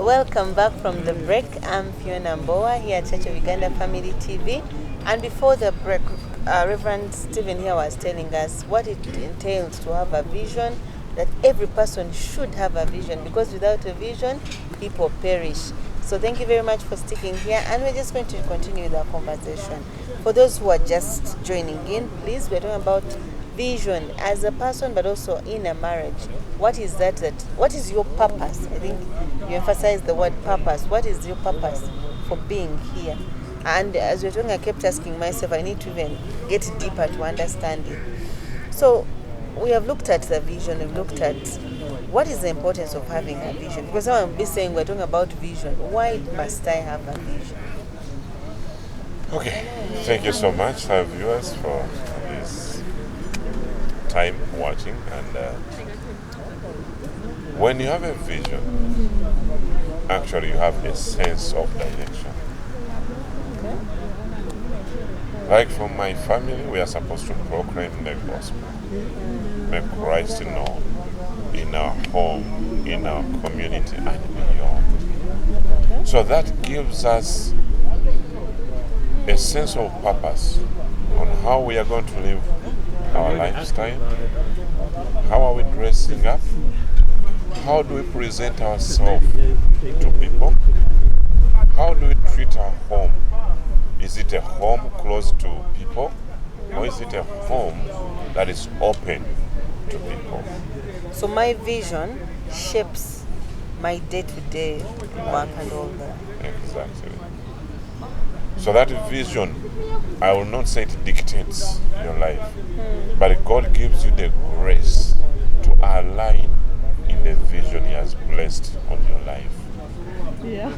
Welcome back from the break. I'm Fiona Mboa here at Church of Uganda Family TV. And before the break, Reverend Stephen here was telling us what it entails to have a vision, that every person should have a vision, because without a vision, people perish. So thank you very much for sticking here, and we're just going to continue the conversation. For those who are just joining in, please, we're talking about vision as a person, but also in a marriage. What is what is your purpose? I think you emphasized the word purpose. What is your purpose for being here? And as we're talking, I kept asking myself, I need to even get deeper to understand it. So we have looked at the vision, we've looked at what is the importance of having a vision. Because someone will be saying, we're talking about vision. Why must I have a vision? Okay, thank you so much, viewers, for this time watching. And when you have a vision, actually you have a sense of direction. Okay. Like from my family, we are supposed to proclaim the gospel, make Christ known in our home, in our community, and beyond. Okay. So that gives us a sense of purpose on how we are going to live our lifestyle. How are we dressing up? How do we present ourselves to people? How do we treat our home? Is it a home close to people? Or is it a home that is open to people? So my vision shapes my day-to-day work and all that. Exactly. So that vision, I will not say it dictates your life, but God gives you the grace to align in the vision He has placed on your life. Yeah.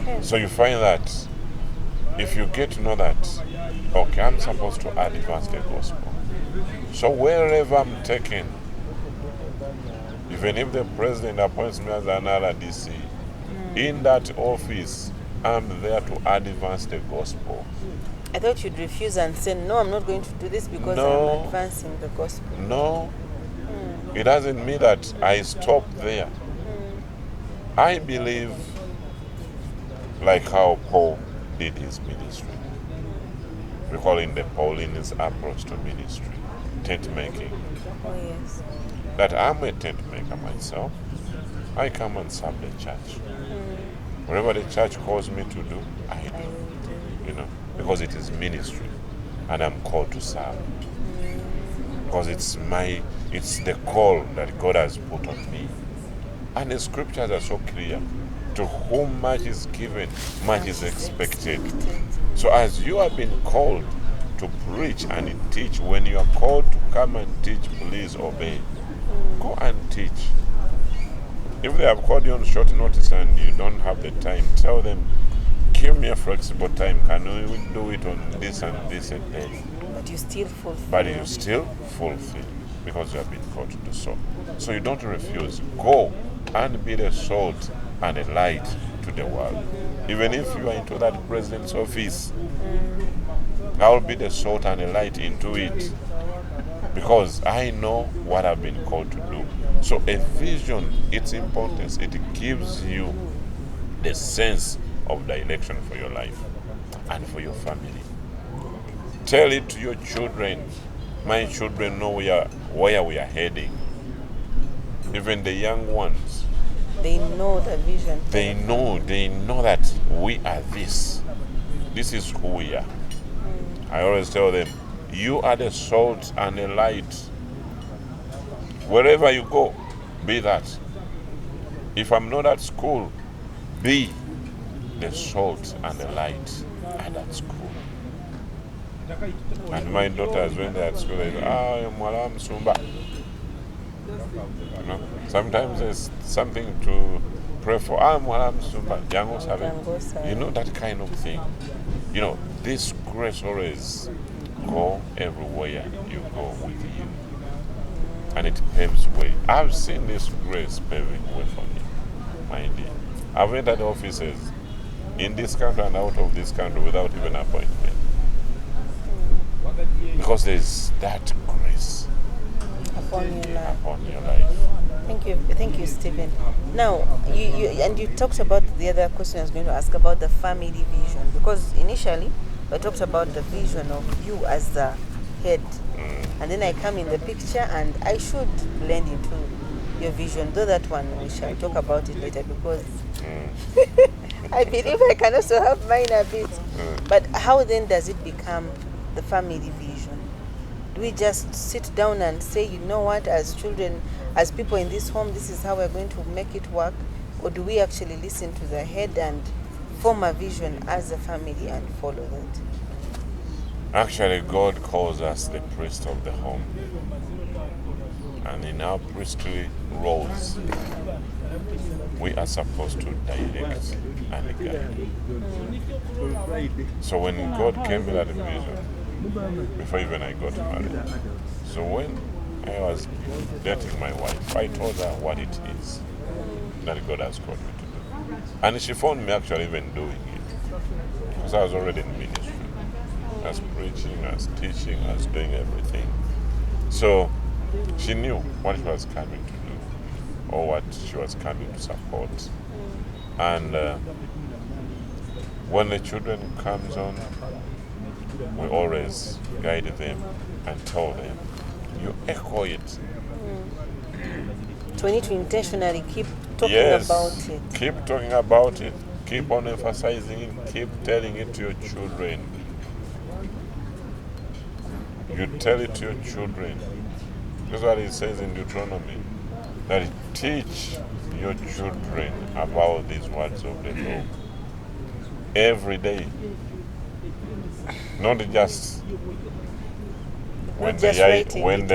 Okay. So you find that if you get to know that, okay, I'm supposed to advance the gospel. So wherever I'm taken, even if the president appoints me as an RDC, in that office, I'm there to advance the gospel. I thought you'd refuse and say, no, I'm not going to do this because No. I'm advancing the gospel. No, it doesn't mean that I stop there. I believe, like how Paul did his ministry. We call it the Pauline's approach to ministry, tent making. Oh, yes. That I'm a tent maker myself. I come and serve the church. Whatever the church calls me to do, I I do. will do. Because it is ministry, and I'm called to serve. Because it's the call that God has put on me. And the scriptures are so clear. To whom much is given, much is expected. So as you have been called to preach and teach, when you are called to come and teach, please obey. Go and teach. If they have called you on short notice and you don't have the time, tell them, give me a flexible time. Can we do it on this and this a day? But you still fulfill. But you still fulfill because you have been called to do so. So you don't refuse. Go and be the salt and a light to the world. Even if you are into that president's office, I will be the salt and a light into it because I know what I've been called to do. So a vision, its importance, it gives you the sense of direction for your life and for your family. Tell it to your children. My children know where we are heading. Even the young ones. They know the vision. They know that we are this. This is who we are. I always tell them, you are the salt and the light. Wherever you go, be that. If I'm not at school, be the salt and the light at that school. And my daughters, when they're at school, they say, Mwalam Sumba. Sometimes there's something to pray for. Mwalam Sumba, Jango Sabe. You know, that kind of thing. This grace always go everywhere you go with you. And it paves way. I've seen this grace paving way for me, my dear. I've entered offices in this country and out of this country without even appointment. Because there's that grace upon your life. upon your life. Thank you, Stephen. Now, you talked about the other question I was going to ask about the family vision, because initially I talked about the vision of you as the head, and then I come in the picture and I should blend into your vision. Though that one we shall talk about it later, because I believe I can also have mine a bit. But how then does it become the family vision? Do we just sit down and say, you know what, as children, as people in this home, this is how we're going to make it work? Or do we actually listen to the head and form a vision as a family and follow that? Actually, God calls us the priest of the home. And in our priestly roles, we are supposed to direct and guide. So when God came with that vision, before even I got married, so when I was dating my wife, I told her what it is that God has called me to do. And she found me actually even doing it. Because I was already in ministry. I was preaching, I was teaching, I was doing everything. So she knew what she was coming to do or what she was coming to support. And when the children comes on, we always guide them and tell them, you echo it. So we need to intentionally keep talking about it. Keep talking about it. Keep on emphasizing it. Keep telling it to your children. You tell it to your children. That's what it says in Deuteronomy. That teach your children about these words of the law every day. Not just when the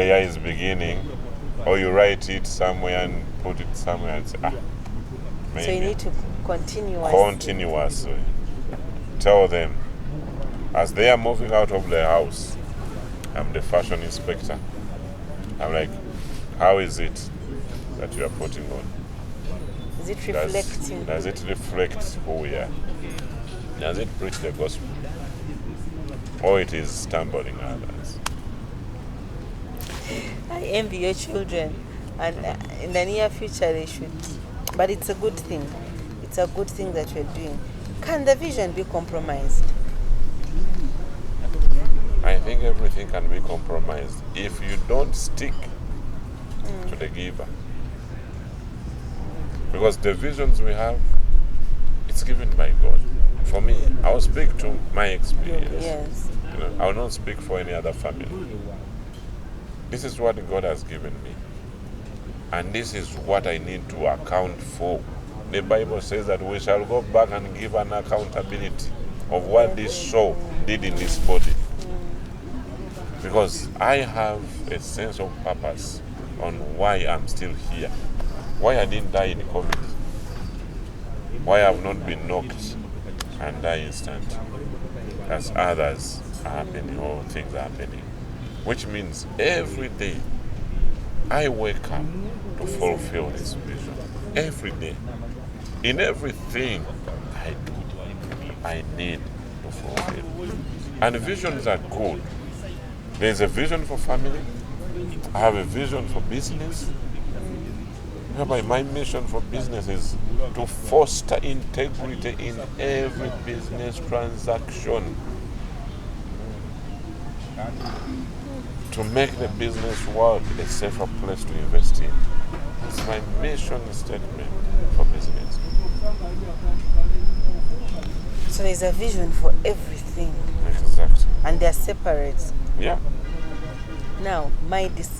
year is beginning, or you write it somewhere and put it somewhere and say, maybe. So you need to continuously tell them. As they are moving out of the house, I'm the fashion inspector. I'm like, how is it that you are putting on? Is it reflecting? Does it reflect who we are? Does it preach the gospel? Or it is stumbling others? I envy your children, and in the near future they should. But it's a good thing. It's a good thing that we're doing. Can the vision be compromised? I think everything can be compromised if you don't stick to the giver. Because the visions we have, it's given by God. For me, I will speak to my experience. Yes. I will not speak for any other family. This is what God has given me. And this is what I need to account for. The Bible says that we shall go back and give an accountability of what this soul did in this body. Because I have a sense of purpose on why I'm still here. Why I didn't die in COVID. Why I have not been knocked and die instant as others are happening or things are happening. Which means every day I wake up to fulfill this vision. Every day. In everything I do, I need to fulfill. And visions are good. There's a vision for family. I have a vision for business. My mission for business is to foster integrity in every business transaction. To make the business world a safer place to invest in. It's my mission statement for business. So there's a vision for everything. Exactly. And they're separate. Yeah. Now, my issue.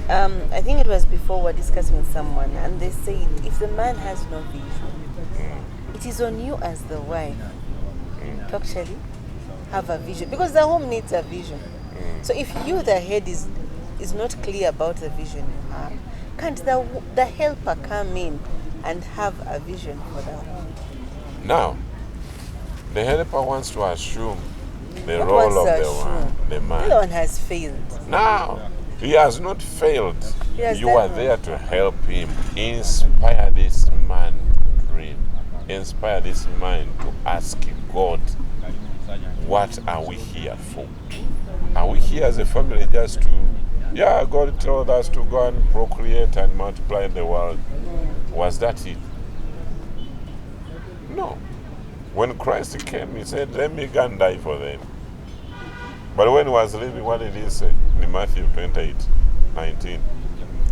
I think it was before we were discussing with someone, and they said if the man has no vision, it is on you as the wife to actually have a vision, because the home needs a vision. So if you, the head, is not clear about the vision you have, can't the helper come in and have a vision for the home? Now, the helper wants to assume the role of the man. The one has failed. Now, he has not failed. You are there to help him. Inspire this man to dream. Inspire this man to ask God, what are we here for? Are we here as a family just to Yeah, God told us to go and procreate and multiply in the world. Was that it? No. When Christ came, he said, let me go and die for them. But when he was leaving, what did he say? In Matthew 28:19.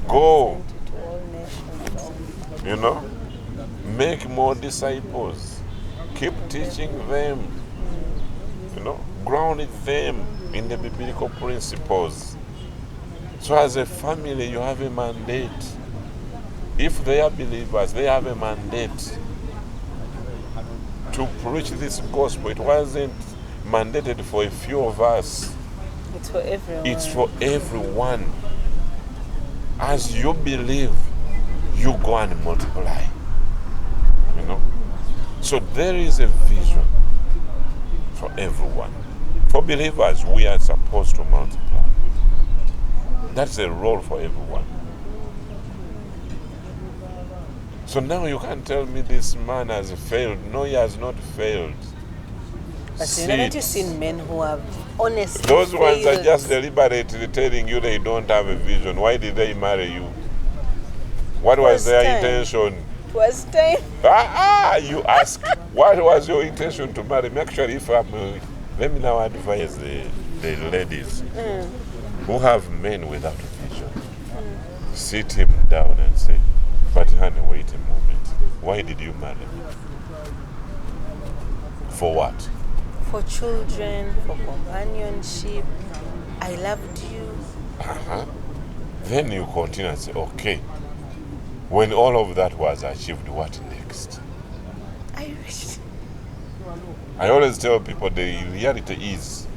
Go, To all nations. you know, make more disciples. Keep teaching them, you know, grounding them in the biblical principles. So as a family, you have a mandate. If they are believers, they have a mandate to preach this gospel. It wasn't mandated for a few of us. It's for everyone. It's for everyone. As you believe, you go and multiply. You know? So there is a vision for everyone. For believers, we are supposed to multiply. That's a role for everyone. So now you can't tell me this man has failed. No, he has not failed. But haven't you seen men who have honestly Those ones are failed? just deliberately telling you they don't have a vision. Why did they marry you? What was their intention? It was time. You ask, what was your intention to marry me? Actually, if I'm, let me now advise the ladies who have men without vision. Sit him down and say, but honey, wait a moment. Why did you marry me? For what? For children, for companionship. I loved you. Then you continue and say, okay, when all of that was achieved, what next? I wish. I always tell people the reality is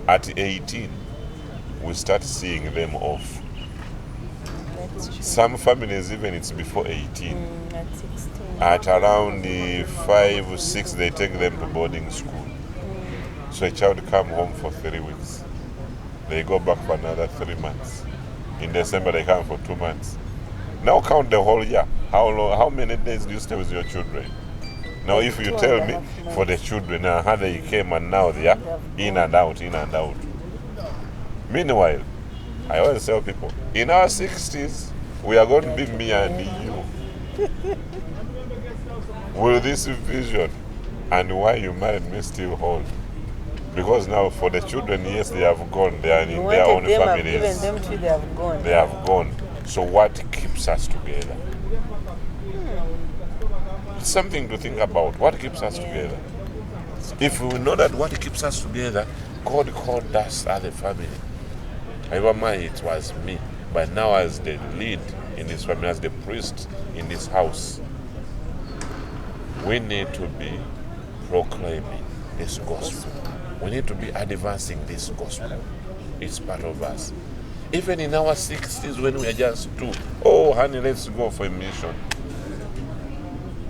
at 18, we start seeing them off. That's true. Some families, even it's before 18. At 16. At around 5, 6, they take them to boarding school. So a child come home for 3 weeks. They go back for another 3 months. In December, they come for 2 months. Now count the whole year. How many days do you stay with your children? Now, if you tell me for the children, how they came and now they are in and out, in and out. Meanwhile, I always tell people, in our 60s, we are going to be me and you. Will this vision and why you married me still hold? Because now for the children, yes, they have gone. They are in their own families. Even them too, they have gone. They have gone. So what keeps us together? It's something to think about. What keeps us together? If we know that what keeps us together, God called us as a family. However, it was me. But now as the lead in this family, as the priest in this house, we need to be proclaiming this gospel. We need to be advancing this gospel. It's part of us. Even in our 60s when we are just two, oh honey, let's go for a mission.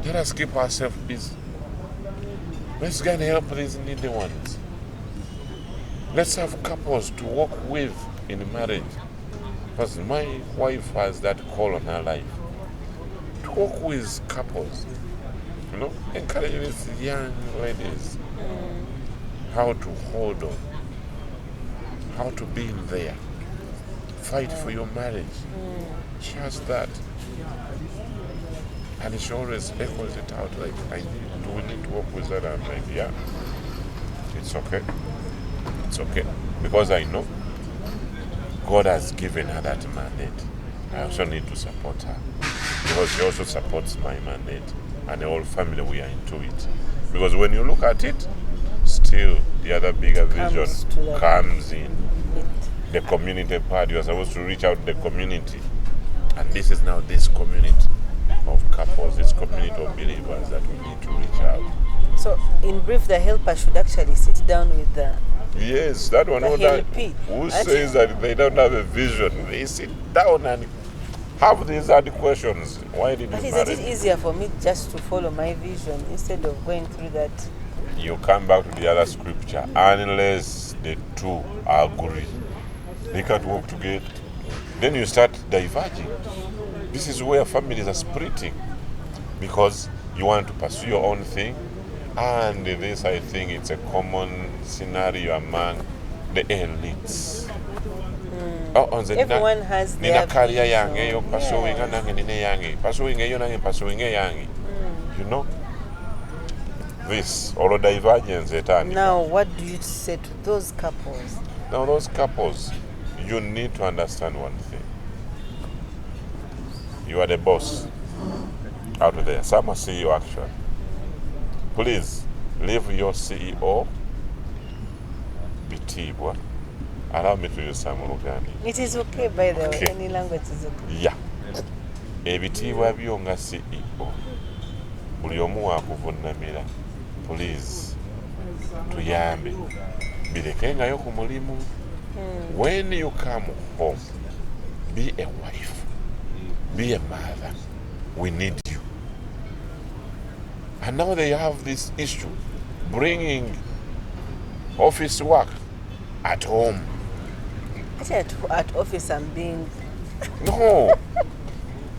Let us keep ourselves busy. Let's go and help these needy ones. Let's have couples to walk with in marriage. Because my wife has that call on her life. To walk with couples. You know, encourage these young ladies how to hold on, how to be in there, fight for your marriage. She has that, and she always echoes it out like, do we need to work with that? I'm like, yeah, it's okay, because I know God has given her that mandate. I also need to support her because she also supports my mandate, and the whole family, we are into it. Because when you look at it, still the other bigger vision comes in. The community part, you are supposed to reach out to the community. And this is now this community of couples, this community of believers that we need to reach out. So, in brief, the helper should actually sit down with the Yes, that one who says that they don't have a vision. They sit down and have these hard questions. Why did you marry? But is it easier for me just to follow my vision instead of going through that? You come back to the other scripture. Unless the two agree, they can't work together. Then you start diverging. This is where families are splitting. Because you want to pursue your own thing. And this, I think, it's a common scenario among the elites. Everyone has nina their career yange eyo vision. pursuinga Yes. nange nine yange pursuing eyo nange pursuing eyange. You know, this or divergence etandika. Now, what do you say to those couples? Now those couples, you need to understand one thing. You are the boss out there. Some are CEO actually. Please leave your CEO bitibwa. Allow me to use some Luganda. It is okay, by the way. Okay. Any language is okay. Yeah. Ebitiibwa byo nga CEO. Buli omu wakuvunnamira. Please. Tuyambe. Birekengayo ku mulimu. When you come home, be a wife. Be a mother. We need you. And now they have this issue. Bringing office work at home. Actually, at office, I'm being. No.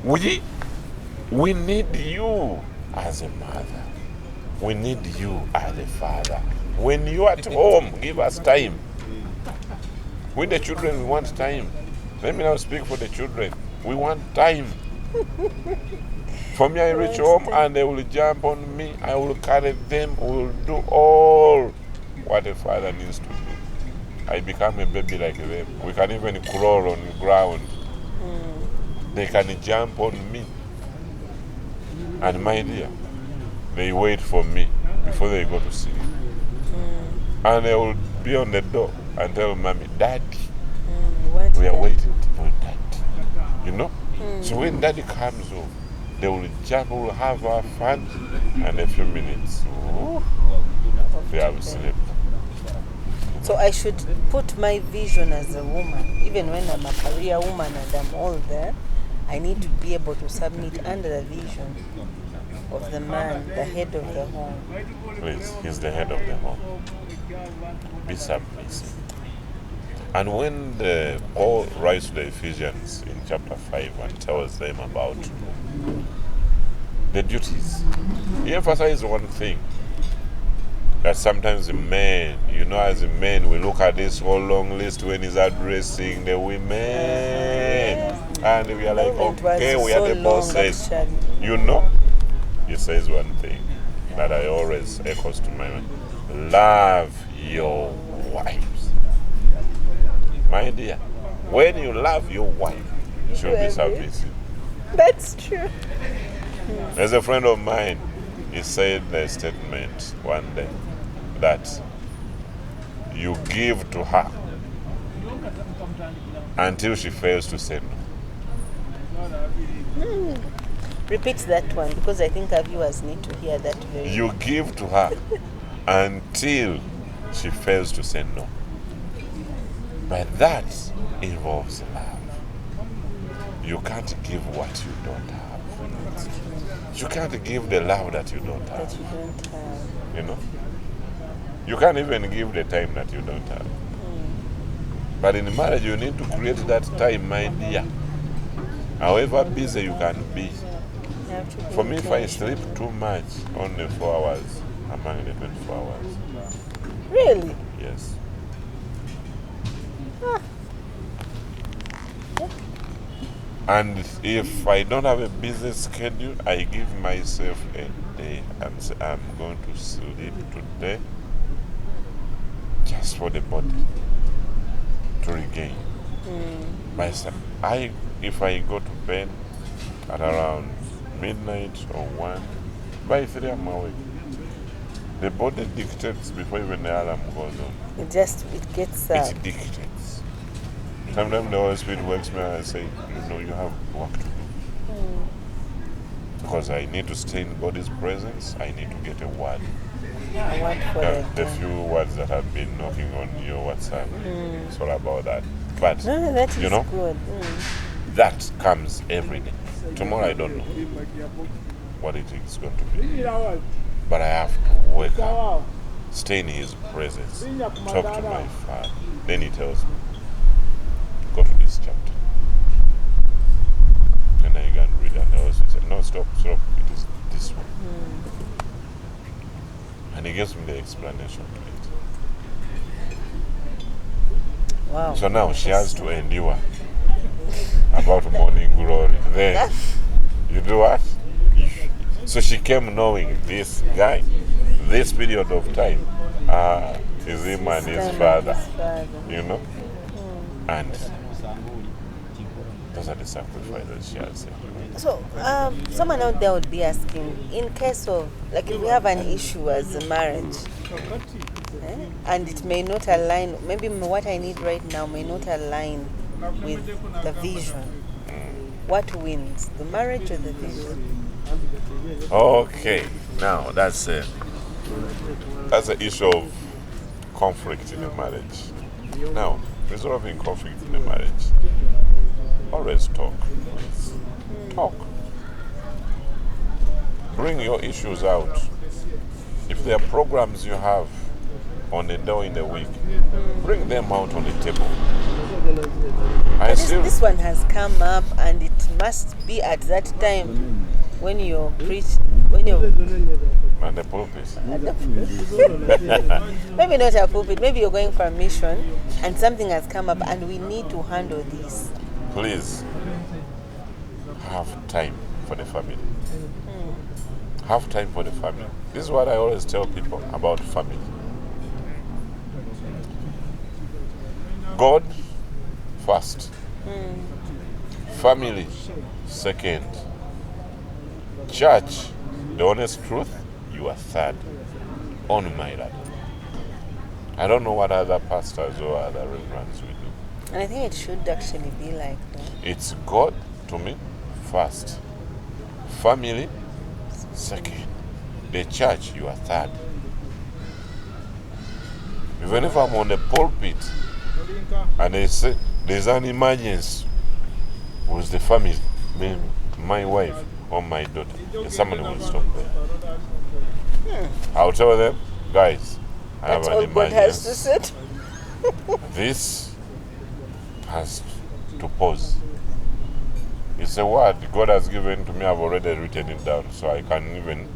We need you as a mother. We need you as a father. When you are at home, give us time. With the children, we want time. Let me now speak for the children. We want time. For me, I reach home and they will jump on me. I will carry them. We will do all what a father needs to do. I become a baby like them. We can even crawl on the ground. They can jump on me. And my dear, they wait for me before they go to sleep. And they will be on the door and tell Mommy, Daddy, we are waiting for Daddy. You know? So when Daddy comes home, they will jump, we will have our fun, and a few minutes, they have slept. So I should put my vision as a woman, even when I'm a career woman and I'm all there, I need to be able to submit under the vision of the man, the head of the home. Please, he's the head of the home. Be submissive. And when Paul writes to the Ephesians in chapter 5 and tells them about the duties, he emphasizes one thing. That sometimes the men, you know, as a men, we look at this whole long list when he's addressing the women. And we are like, okay, we are the bosses. You know? He says one thing that I always echoes to my mind. Love your wives. My dear, when you love your wife, you should be submissive. That's true. There's a friend of mine, he said a statement one day that you give to her until she fails to say no. Repeat that one because I think our viewers need to hear that very well. You give to her until she fails to say no. But that involves love. You can't give what you don't have. You can't give the love that you don't have. That you don't have. You know? You can't even give the time that you don't have. But in marriage, you need to create that time, my dear. However busy you can be. For me, if I sleep too much, only 4 hours among the 24 hours. Really? Yes. And if I don't have a busy schedule, I give myself a day and say, I'm going to sleep today just for the body to regain. If I go to bed at around midnight or 1, by 3 I'm awake. The body dictates before even the alarm goes on. It gets up. It dictates. Sometimes the Holy Spirit wakes me and I say, you have work to do. Because I need to stay in God's presence, I need to get a word. A word for The few words that have been knocking on your WhatsApp. It's all about that. But, that is good. That comes every day. Tomorrow I don't know what it is going to be. But I have to wake up, stay in His presence, talk to my Father. Then He tells me, go to this chapter. And I can read and I also say, no, stop, it is this one. And He gives me the explanation to it. Wow. So now she has to endure about morning glory. Then you do what? So she came knowing this guy, this period of time, is him and his father, you know? And those are the sacrifices she has said. So, someone out there would be asking, in case of, like, if we have an issue as a marriage, and it may not align, maybe what I need right now may not align with the vision. What wins, the marriage or the vision? Okay, now that's an issue of conflict in a marriage. Now, resolving conflict in a marriage, always talk. Please. Talk. Bring your issues out. If there are programs you have on the door in the week, bring them out on the table. This one has come up, and it must be at that time when you're when you're at the pulpit. Maybe not a pulpit, maybe you're going for a mission and something has come up and we need to handle this. Please have time for the family. Have time for the family. This is what I always tell people about family. God first. Family second. Church, the honest truth, you are third. On my ladder. I don't know what other pastors or other reverends will do. And I think it should actually be like that. It's God, to me, first. Family, second. The church, you are third. Even if I'm on the pulpit and they say there's an emergency with the family, my wife or my daughter, someone will stop there. I'll tell them, guys, I have an emergency. God has to sit. This has to pause. It's a word God has given to me. I've already written it down, so I can even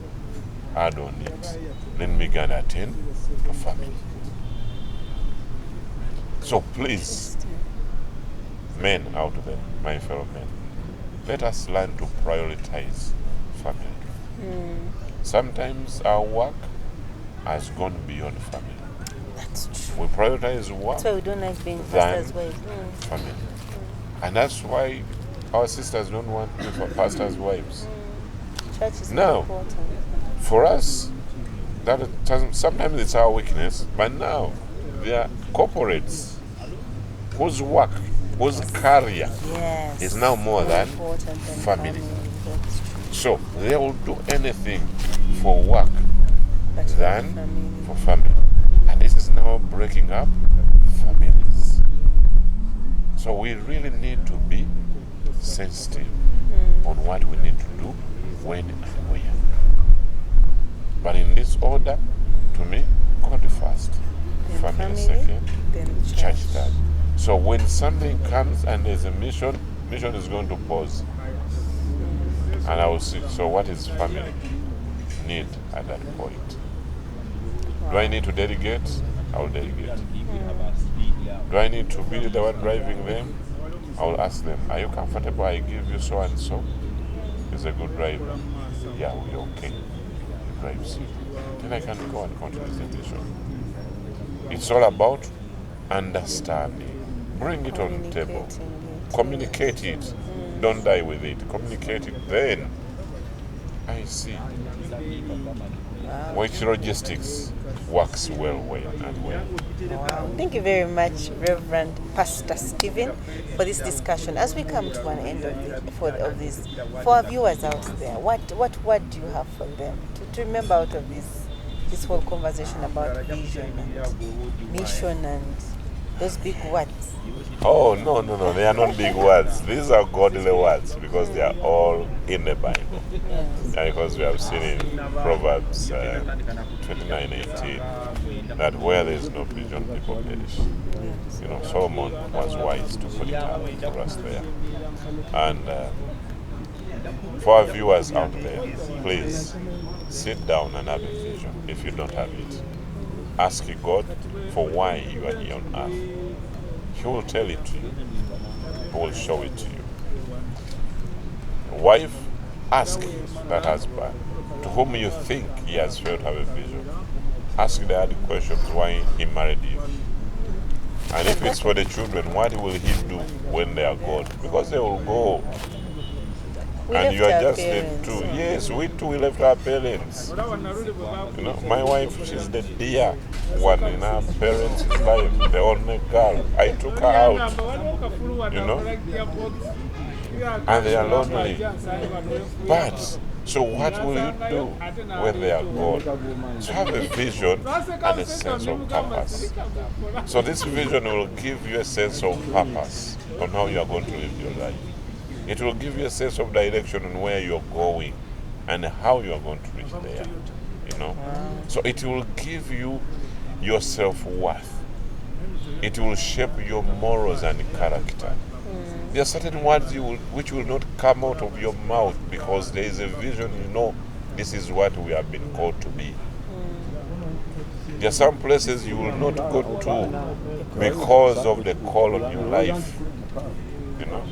add on it. Then we can attend to family. So please, men out there, my fellow men, let us learn to prioritize family. Sometimes our work has gone beyond family. That's true. We prioritize work. That's why we don't like being pastors' wives. Family. And that's why our sisters don't want to be for pastors' wives. Church is Now, important. for us, sometimes it's our weakness, but now there are corporates whose work, whose career is now more than family. So they will do anything for work than for family. And this is now breaking up families. So we really need to be sensitive on what we need to do, when and where. But in this order, to me, God first, family second, church third. So when something comes and there's a mission is going to pause. And I will see, so what is family need at that point? Do I need to delegate? I will delegate. Do I need to be the one driving them? I will ask them, are you comfortable? I give you so and so. He's a good driver. Yeah, we're okay. He drives. Then I can go and continue the mission. It's all about understanding. Bring it on the table. Communicate it. Don't die with it. Communicate it. Then I see which logistics works well and well. Wow. Thank you very much, Reverend Pastor Stephen, for this discussion. As we come to an end of this, for our viewers out there, what do you have for them to remember out of this whole conversation about vision and mission and those big words? Oh, no, they are not big words. These are godly words because they are all in the Bible. Yes. And because we have seen in Proverbs 29:18 that where there is no vision, people perish. Yes. You know, Solomon was wise to put it out for us there. And for our viewers out there, please sit down and have a vision if you don't have it. Ask God for why you are here on earth. He will tell it to you. He will show it to you. Wife, ask that husband to whom you think he has failed to have a vision. Ask the hard questions why he married you. And if it's for the children, what will he do when they are gone? Because they will go. And you are just the two. Yes, we too, we left our parents. You know, my wife, she's the dear one in our parents' life, the only girl. I took her out, you know, and they are lonely. But, so what will you do when they are gone? So have a vision and a sense of purpose. So this vision will give you a sense of purpose on how you are going to live your life. It will give you a sense of direction on where you're going and how you are going to reach there. You know? So it will give you your self-worth. It will shape your morals and character. There are certain words which will not come out of your mouth because there is a vision, you know, this is what we have been called to be. There are some places you will not go to because of the call on your life. You know?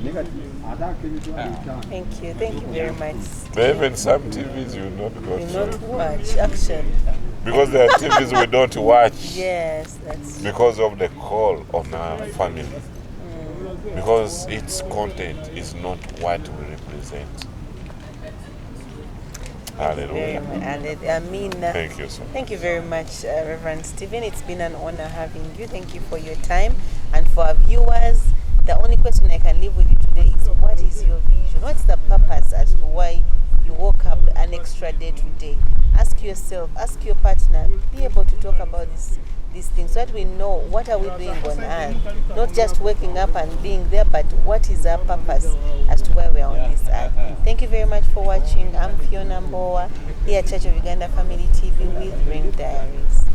Thank you very much. There are even some TVs you will not go We to. not watch action. Because there are TVs we don't watch. Yes, that's Because of the call on our family. Because its content is not what we represent. Hallelujah. Thank you, sir. Thank you very much, Reverend Stephen. It's been an honor having you. Thank you for your time. And for our viewers, the only question I can leave with you today is, what is your vision? What's the purpose as to why you woke up an extra day today? Ask yourself, ask your partner, be able to talk about these things so that we know what are we doing on earth. Not just waking up and being there, but what is our purpose as to why we are on this earth. Thank you very much for watching. I'm Fiona Mbowa here at Church of Uganda Family TV.